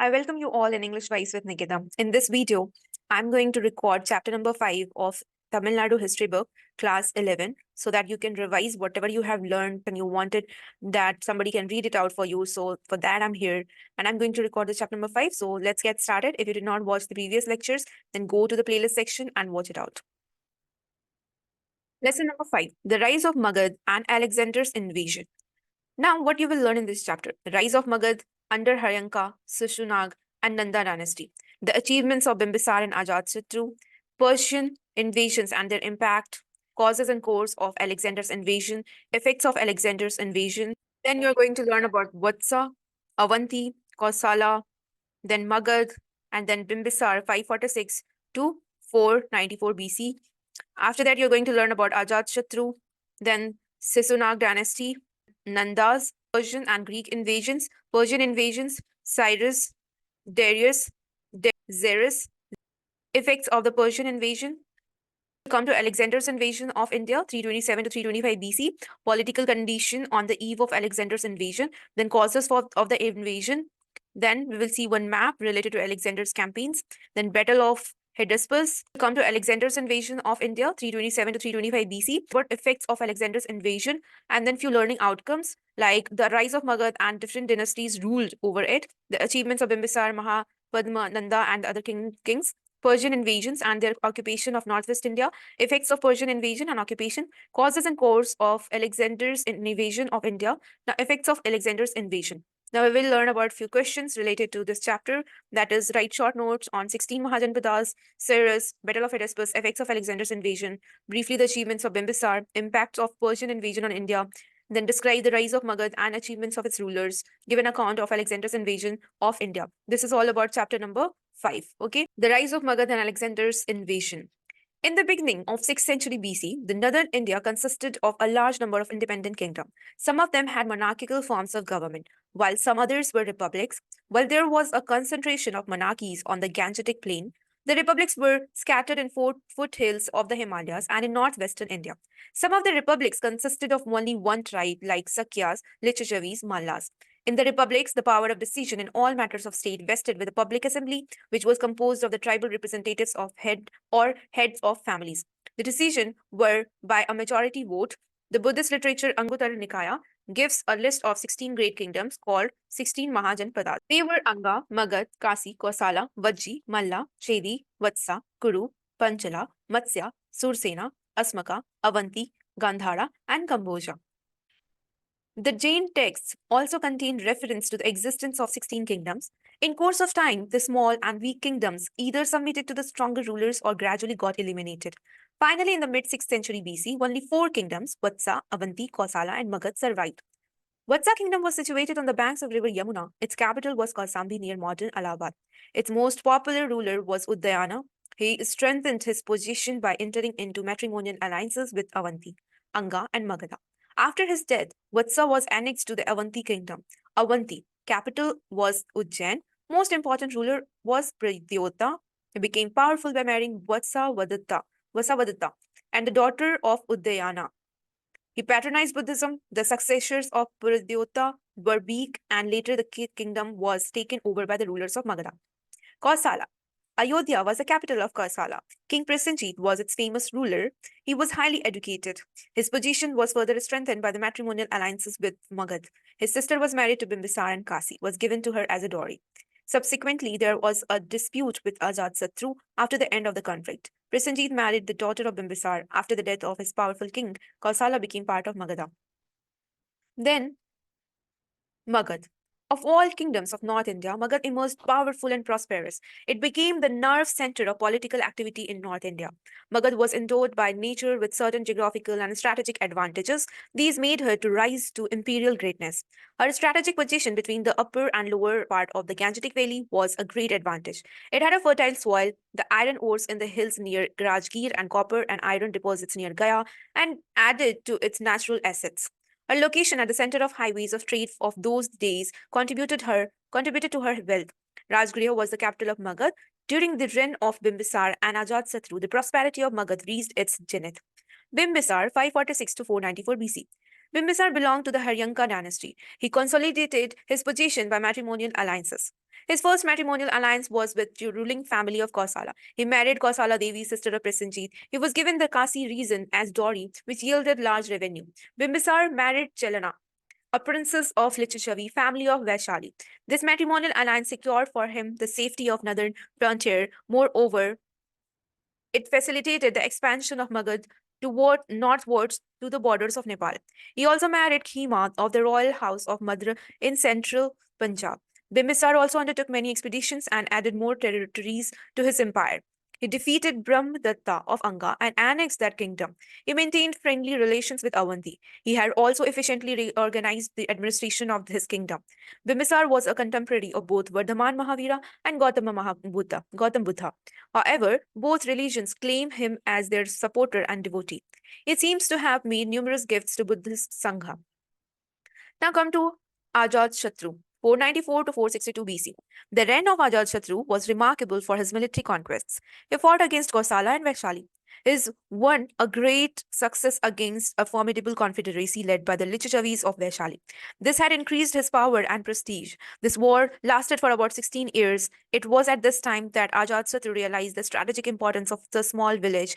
I welcome you all in English Wise with Nikita. In this video, I'm going to record chapter number 5 of Tamil Nadu history book, class 11, so that you can revise whatever you have learned and you wanted that somebody can read it out for you. So for that, I'm here and I'm going to record the chapter number 5. So let's get started. If you did not watch the previous lectures, then go to the playlist section and watch it out. Lesson number 5, the rise of Magad and Alexander's invasion. Now, what you will learn in this chapter: the rise of Magad under Haryanka, Shishunag, and Nanda dynasty, the achievements of Bimbisar and Ajatashatru, Persian invasions and their impact, causes and course of Alexander's invasion, effects of Alexander's invasion. Then you're going to learn about Vatsa, Avanti, Kausala, then Magad, and then Bimbisar 546 to 494 BC. After that, you're going to learn about Ajatashatru, then Shishunag dynasty, Nandas, Persian and Greek invasions, Cyrus, Darius, Xerxes, effects of the Persian invasion. Come to Alexander's invasion of India, 327 to 325 BC, political condition on the eve of Alexander's invasion, then causes of the invasion. Then we will see one map related to Alexander's campaigns, then Battle of Hydaspes. Come to Alexander's invasion of India, 327 to 325 BC, what effects of Alexander's invasion, and then few learning outcomes like the rise of Magad and different dynasties ruled over it, the achievements of Bimbisar, Padma, Nanda, and other kings, Persian invasions and their occupation of northwest India, effects of Persian invasion and occupation, causes and course of Alexander's invasion of India, the effects of Alexander's invasion. Now we will learn about few questions related to this chapter, that is write short notes on 16 Mahajanpadas, Cyrus, Battle of Hydaspes, effects of Alexander's invasion, briefly the achievements of Bimbisar, impacts of Persian invasion on India, then describe the rise of Magad and achievements of its rulers, give an account of Alexander's invasion of India. This is all about chapter number 5. Okay, the rise of Magad and Alexander's invasion. In the beginning of 6th century BC, the northern India consisted of a large number of independent kingdoms. Some of them had monarchical forms of government, while some others were republics. While there was a concentration of monarchies on the Gangetic plain, the republics were scattered in foothills of the Himalayas and in northwestern India. Some of the republics consisted of only one tribe, like Sakyas, Lichachavis, Mallas. In the republics, the power of decision in all matters of state vested with the public assembly, which was composed of the tribal representatives of heads of families. The decision were by a majority vote. The Buddhist literature Anguttara Nikaya gives a list of 16 great kingdoms called 16 Mahajanpadas. They were Anga, Magad, Kasi, Kosala, Vajji, Malla, Chedi, Vatsa, Kuru, Panchala, Matsya, Sursena, Asmaka, Avanti, Gandhara, and Kamboja. The Jain texts also contain reference to the existence of 16 kingdoms. In course of time, the small and weak kingdoms either submitted to the stronger rulers or gradually got eliminated. Finally, in the mid-6th century BC, only 4 kingdoms, Vatsa, Avanti, Kosala, and Magad survived. Vatsa kingdom was situated on the banks of river Yamuna. Its capital was Kausambi near modern Allahabad. Its most popular ruler was Udayana. He strengthened his position by entering into matrimonial alliances with Avanti, Anga, and Magadha. After his death, Vatsa was annexed to the Avanti kingdom. Avanti, capital was Ujjain. Most important ruler was Pradyota. He became powerful by marrying Vasavadatta, and the daughter of Udayana. He patronized Buddhism. The successors of Pradyota were weak, and later the kingdom was taken over by the rulers of Magadha. Kausala. Ayodhya was the capital of Kausala. King Prasenjit was its famous ruler. He was highly educated. His position was further strengthened by the matrimonial alliances with Magad. His sister was married to Bimbisar and Kasi was given to her as a dowry. Subsequently, there was a dispute with Ajatashatru after the end of the conflict. Prasenjit married the daughter of Bimbisar. After the death of his powerful king, Kausala became part of Magadha. Then, Magad. Of all kingdoms of North India, Magad emerged powerful and prosperous. It became the nerve center of political activity in North India. Magad was endowed by nature with certain geographical and strategic advantages. These made her to rise to imperial greatness. Her strategic position between the upper and lower part of the Gangetic Valley was a great advantage. It had a fertile soil, the iron ores in the hills near Rajgir, and copper and iron deposits near Gaya, and added to its natural assets. Her location at the center of highways of trade of those days contributed to her wealth. Rajgriha was the capital of Magad. During the reign of Bimbisar and Ajatashatru, the prosperity of Magad reached its zenith. Bimbisar 546 to 494 BC. Bimbisar belonged to the Haryanka dynasty. He consolidated his position by matrimonial alliances. His first matrimonial alliance was with the ruling family of Kausala. He married Kausala Devi, sister of Prasenjit. He was given the Kasi region as dowry, which yielded large revenue. Bimbisar married Chelana, a princess of Lichachavi, family of Vaishali. This matrimonial alliance secured for him the safety of northern frontier. Moreover, it facilitated the expansion of Magad northwards to the borders of Nepal. He also married Khima of the royal house of Madra in central Punjab. Bimbisar also undertook many expeditions and added more territories to his empire. He defeated Brahmadatta of Anga and annexed that kingdom. He maintained friendly relations with Avanti. He had also efficiently reorganized the administration of his kingdom. Bimbisar was a contemporary of both Vardhaman Mahavira and Gautam Buddha. However, both religions claim him as their supporter and devotee. He seems to have made numerous gifts to Buddhist Sangha. Now come to Ajat Shatru, 494 to 462 BC. The reign of Ajat Shatru was remarkable for his military conquests. He fought against Kosala and Vaishali. His won a great success against a formidable confederacy led by the Lichachavis of Vaishali. This had increased his power and prestige. This war lasted for about 16 years. It was at this time that Ajatsattu realized the strategic importance of the small village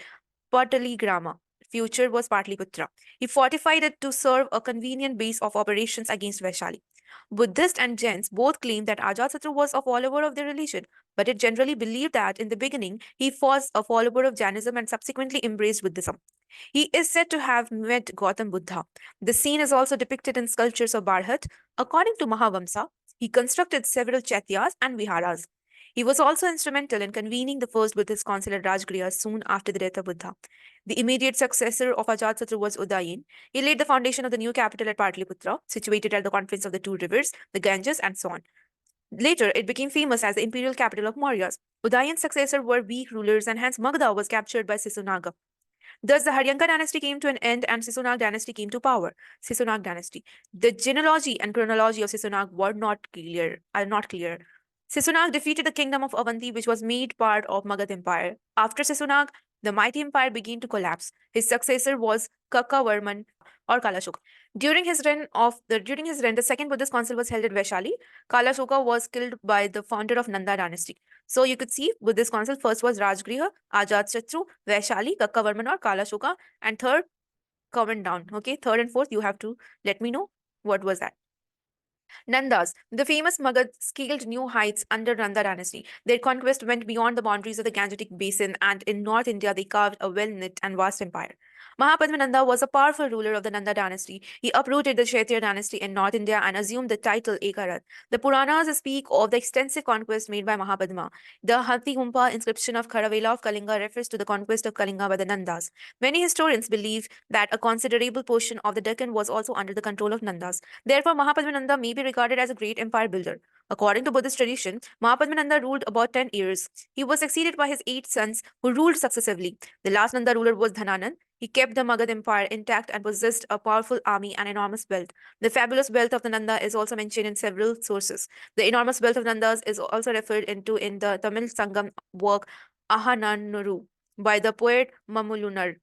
Pataligrama. Future was Patliputra. He fortified it to serve a convenient base of operations against Vaishali. Buddhists and Jains both claim that Ajatsattu was a follower of their religion, but it generally believed that in the beginning he was a follower of Jainism and subsequently embraced Buddhism. He is said to have met Gautam Buddha. The scene is also depicted in sculptures of Bharhat. According to Mahavamsa, he constructed several chaityas and viharas. He was also instrumental in convening the first Buddhist council at Rajgriha soon after the death of Buddha. The immediate successor of Ajatsattu was Udayin. He laid the foundation of the new capital at Patliputra, situated at the confluence of the two rivers, the Ganges and so on. Later, it became famous as the imperial capital of Mauryas. Udayin's successors were weak rulers, and hence Magda was captured by Sisunaga. Thus, the Haryanka dynasty came to an end and Sisunag dynasty came to power. Sisunag dynasty. The genealogy and chronology of Sisunag were not clear. Are not clear. Sisunag defeated the kingdom of Avanti, which was made part of Magad Empire. After Sisunag, the mighty empire began to collapse. His successor was Kakavarman or Kalashoka. During his reign, the second Buddhist council was held at Vaishali. Kalashoka was killed by the founder of Nanda dynasty. So you could see Buddhist council first was Rajgriha, Ajatsattu, Vaishali, Kakkavarman or Kalashoka, and third comment down. Okay, third and fourth, you have to let me know what was that. Nandas, the famous Magad, scaled new heights under Nanda dynasty. Their conquest went beyond the boundaries of the Gangetic basin, and in North India they carved a well-knit and vast empire. Mahapadmananda was a powerful ruler of the Nanda dynasty. He uprooted the Kshatriya dynasty in North India and assumed the title Ekarat. The Puranas speak of the extensive conquest made by Mahapadma. The Hathihumpa inscription of Kharavela of Kalinga refers to the conquest of Kalinga by the Nandas. Many historians believe that a considerable portion of the Deccan was also under the control of Nandas. Therefore, Mahapadmananda may be regarded as a great empire builder. According to Buddhist tradition, Mahapadmananda ruled about 10 years. He was succeeded by his 8 sons who ruled successively. The last Nanda ruler was Dhananand. He kept the Magad empire intact and possessed a powerful army and enormous wealth. The fabulous wealth of the Nanda is also mentioned in several sources. The enormous wealth of Nandas is also referred into in the Tamil Sangam work Ahananuru by the poet Mamulunar.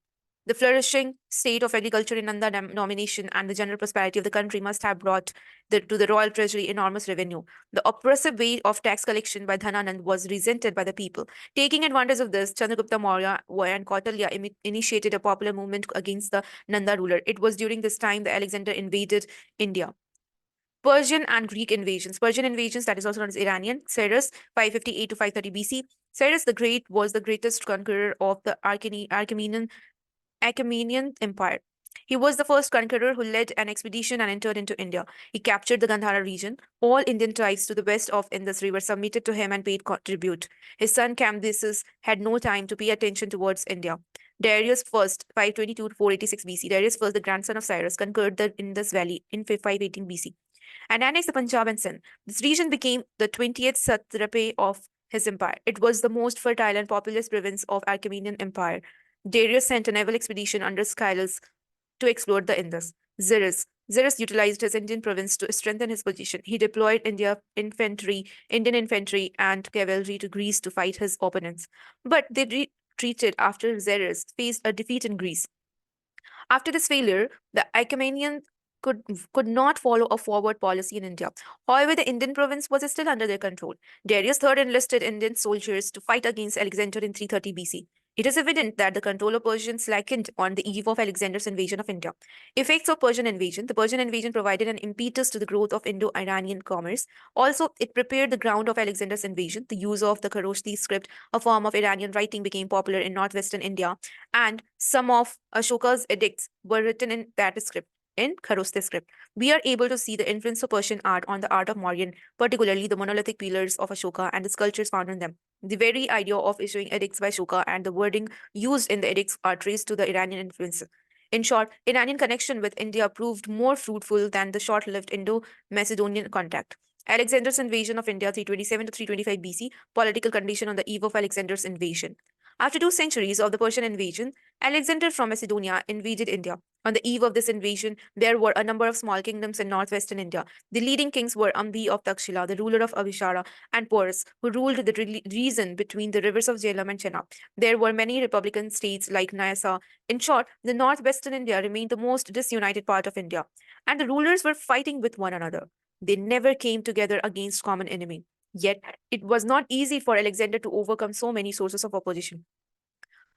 The flourishing state of agriculture in Nanda domination and the general prosperity of the country must have brought to the royal treasury enormous revenue. The oppressive weight of tax collection by Dhananand was resented by the people. Taking advantage of this, Chandragupta Maurya and Kautilya initiated a popular movement against the Nanda ruler. It was during this time that Alexander invaded India. Persian and Greek invasions. Persian invasions, that is also known as Iranian. Cyrus, 558 to 530 BC. Cyrus the Great was the greatest conqueror of the Achaemenian Empire. He was the first conqueror who led an expedition and entered into India. He captured the Gandhara region. All Indian tribes to the west of Indus River submitted to him and paid tribute. His son Cambyses had no time to pay attention towards India. Darius I, 522 to 486 BC. Darius I, the grandson of Cyrus, conquered the Indus Valley in 518 BC and annexed the Punjab and Sindh. This region became the 20th satrapy of his empire. It was the most fertile and populous province of Achaemenian Empire. Darius sent a naval expedition under Scyllus to explore the Indus. Xerxes utilized his Indian province to strengthen his position. He deployed Indian infantry, and cavalry to Greece to fight his opponents. But they retreated after Xerxes faced a defeat in Greece. After this failure, the Achaemenians could could not follow a forward policy in India. However, the Indian province was still under their control. Darius III enlisted Indian soldiers to fight against Alexander in 330 BC. It is evident that the control of Persians slackened on the eve of Alexander's invasion of India. Effects of Persian invasion. The Persian invasion provided an impetus to the growth of Indo-Iranian commerce. Also, it prepared the ground of Alexander's invasion. The use of the Kharoshthi script, a form of Iranian writing, became popular in northwestern India, and some of Ashoka's edicts were written in that script, in Kharoshthi script. We are able to see the influence of Persian art on the art of Mauryan, particularly the monolithic pillars of Ashoka and the sculptures found on them. The very idea of issuing edicts by Ashoka and the wording used in the edicts are traced to the Iranian influence. In short, Iranian connection with India proved more fruitful than the short-lived Indo-Macedonian contact. Alexander's invasion of India 327 to 325 BC, political condition on the eve of Alexander's invasion. After 2 centuries of the Persian invasion, Alexander from Macedonia invaded India. On the eve of this invasion, there were a number of small kingdoms in northwestern India. The leading kings were Ambi of Takshila, the ruler of Abhishara, and Porus, who ruled the region between the rivers of Jhelum and Chenab. There were many republican states like Nyasa. In short, the northwestern India remained the most disunited part of India, and the rulers were fighting with one another. They never came together against common enemy. Yet, it was not easy for Alexander to overcome so many sources of opposition.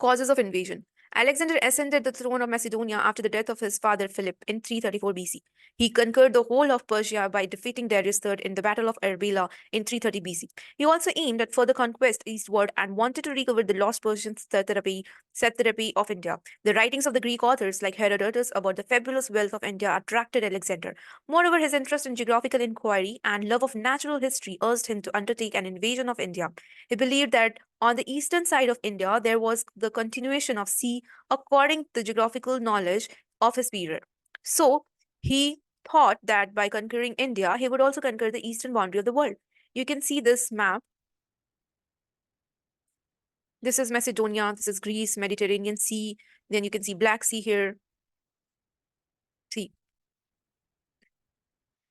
Causes of invasion. Alexander ascended the throne of Macedonia after the death of his father Philip in 334 BC. He conquered the whole of Persia by defeating Darius III in the Battle of Arbela in 330 BC. He also aimed at further conquest eastward and wanted to recover the lost Persian satrapy of India. The writings of the Greek authors like Herodotus about the fabulous wealth of India attracted Alexander. Moreover, his interest in geographical inquiry and love of natural history urged him to undertake an invasion of India. He believed that on the eastern side of India, there was the continuation of sea according to the geographical knowledge of his period. So, he thought that by conquering India, he would also conquer the eastern boundary of the world. You can see this map. This is Macedonia, this is Greece, Mediterranean Sea. Then you can see Black Sea here. See,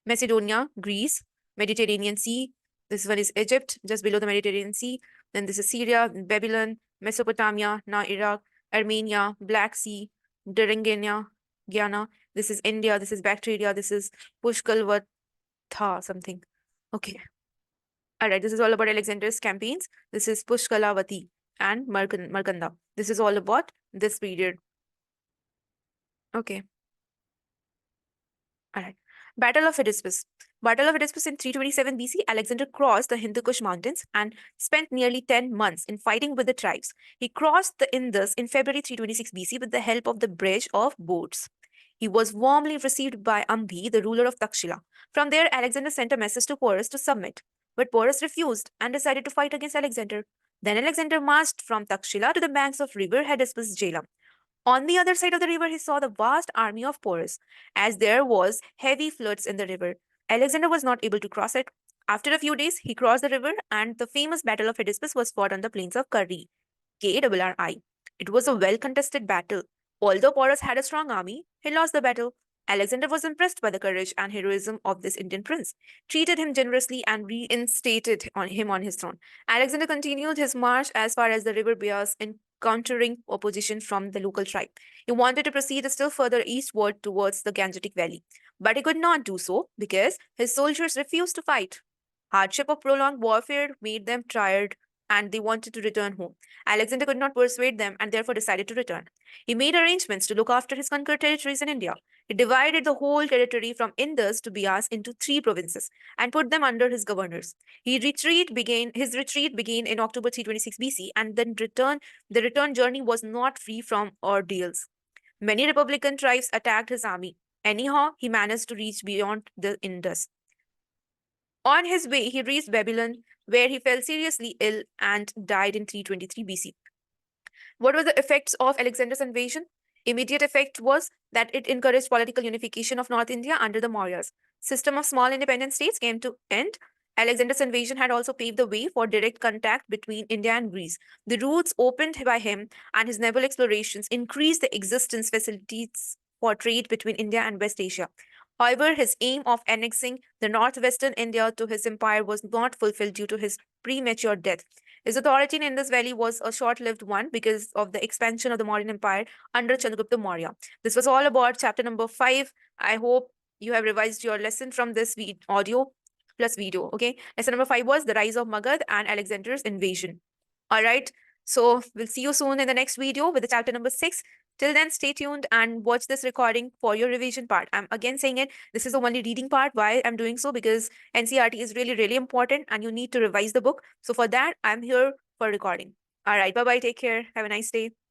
Macedonia, Greece, Mediterranean Sea. This one is Egypt, just below the Mediterranean Sea. Then this is Syria, Babylon, Mesopotamia, now Iraq, Armenia, Black Sea, Derengenia, Guyana. This is India, this is Bactria, this is Pushkalvatha something. Okay. All right, this is all about Alexander's campaigns. This is Pushkalavati and Markanda. This is all about this period. Okay. All right. Battle of Hydaspes. Battle of Hydaspes in 327 BC, Alexander crossed the Hindu Kush mountains and spent nearly 10 months in fighting with the tribes. He crossed the Indus in February 326 BC with the help of the bridge of boats. He was warmly received by Ambi, the ruler of Takshila. From there, Alexander sent a message to Porus to submit. But Porus refused and decided to fight against Alexander. Then Alexander marched from Takshila to the banks of river Hydaspes Jhelum. On the other side of the river, he saw the vast army of Porus. As there was heavy floods in the river, Alexander was not able to cross it. After a few days, he crossed the river, and the famous Battle of Hydaspes was fought on the plains of Karri, Karri. It was a well-contested battle. Although Porus had a strong army, he lost the battle. Alexander was impressed by the courage and heroism of this Indian prince, treated him generously, and reinstated him on his throne. Alexander continued his march as far as the river Beas, encountering opposition from the local tribe. He wanted to proceed still further eastward towards the Gangetic Valley, but he could not do so because his soldiers refused to fight. Hardship of prolonged warfare made them tired and they wanted to return home. Alexander could not persuade them and therefore decided to return. He made arrangements to look after his conquered territories in India. He divided the whole territory from Indus to Bias into 3 provinces and put them under his governors. His retreat began in October 326 BC, and then the return journey was not free from ordeals. Many republican tribes attacked his army. Anyhow, he managed to reach beyond the Indus. On his way, he reached Babylon, where he fell seriously ill and died in 323 BC. What were the effects of Alexander's invasion? Immediate effect was that it encouraged political unification of North India under the Mauryas. System of small independent states came to end. Alexander's invasion had also paved the way for direct contact between India and Greece. The routes opened by him and his naval explorations increased the existence facilities for trade between India and West Asia. However, his aim of annexing the northwestern India to his empire was not fulfilled due to his premature death. His authority in Indus Valley was a short-lived one because of the expansion of the Mauryan Empire under Chandragupta Maurya. This was all about chapter number 5. I hope you have revised your lesson from this audio plus video. Okay. Lesson number 5 was the rise of Magad and Alexander's invasion. All right. So we'll see you soon in the next video with the chapter number 6. Till then, stay tuned and watch this recording for your revision part. I'm again saying it. This is the only reading part. Why I'm doing so? Because NCERT is really, really important and you need to revise the book. So for that, I'm here for recording. All right. Bye bye. Take care. Have a nice day.